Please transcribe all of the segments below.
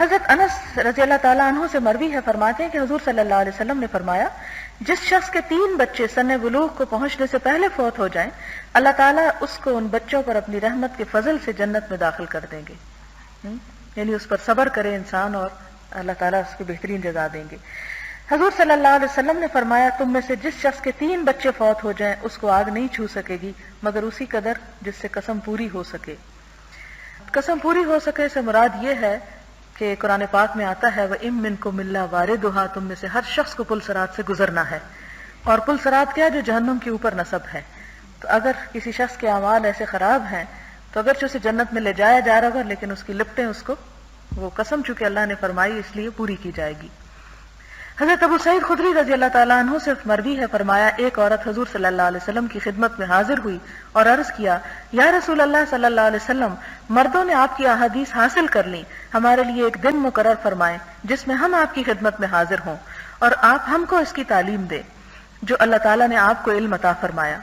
حضرت انس رضی اللہ تعالیٰ عنہ سے مروی ہے، فرماتے ہیں کہ حضور صلی اللہ علیہ وسلم نے فرمایا جس شخص کے 3 بچے سن بلوغ کو پہنچنے سے پہلے فوت ہو جائیں اللہ تعالیٰ اس کو ان بچوں پر اپنی رحمت کے فضل سے جنت میں داخل کر دیں گے. یعنی اس پر صبر کرے انسان اور اللہ تعالیٰ اس کو بہترین جزا دیں گے. حضور صلی اللہ علیہ وسلم نے فرمایا تم میں سے جس شخص کے 3 بچے فوت ہو جائیں اس کو آگ نہیں چھو سکے گی مگر اسی قدر جس سے قسم پوری ہو سکے. قسم پوری ہو سکے سے مراد یہ ہے کہ قرآن پاک میں آتا ہے وَإِن مِّنكُمْ إِلَّا وَارِدُهَا، تم میں سے ہر شخص کو پل صراط سے گزرنا ہے. اور پل صراط کیا؟ جو جہنم کے اوپر نصب ہے. تو اگر کسی شخص کے اعمال ایسے خراب ہیں تو اگرچہ اسے جنت میں لے جایا جا رہا ہوگا لیکن اس کی لپٹیں اس کو وہ قسم چونکہ اللہ نے فرمائی اس لیے پوری کی جائے گی. حضرت ابو سعید خدری رضی اللہ تعالیٰ عنہ سے مروی ہے، فرمایا ایک عورت حضور صلی اللہ علیہ وسلم کی خدمت میں حاضر ہوئی اور عرض کیا یا رسول اللہ صلی اللہ علیہ وسلم مردوں نے آپ کی احادیث حاصل کر لیں، ہمارے لیے ایک دن مقرر فرمائیں جس میں ہم آپ کی خدمت میں حاضر ہوں اور آپ ہم کو اس کی تعلیم دیں جو اللہ تعالیٰ نے آپ کو علم عطا فرمایا.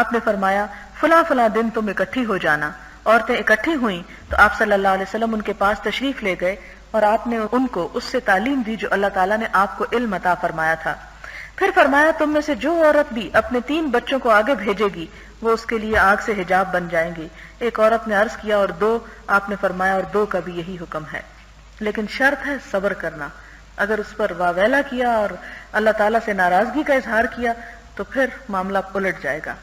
آپ نے فرمایا فلاں فلاں دن تم اکٹھی ہو جانا. عورتیں اکٹھی ہوئیں تو آپ صلی اللہ علیہ وسلم ان کے پاس تشریف لے گئے اور آپ نے ان کو اس سے تعلیم دی جو اللہ تعالیٰ نے آپ کو علم عطا فرمایا تھا. پھر فرمایا تم میں سے جو عورت بھی اپنے 3 بچوں کو آگے بھیجے گی وہ اس کے لیے آگ سے حجاب بن جائیں گی. ایک عورت نے عرض کیا اور 2، آپ نے فرمایا اور 2 کا بھی یہی حکم ہے، لیکن شرط ہے صبر کرنا. اگر اس پر واویلا کیا اور اللہ تعالیٰ سے ناراضگی کا اظہار کیا تو پھر معاملہ الٹ جائے گا.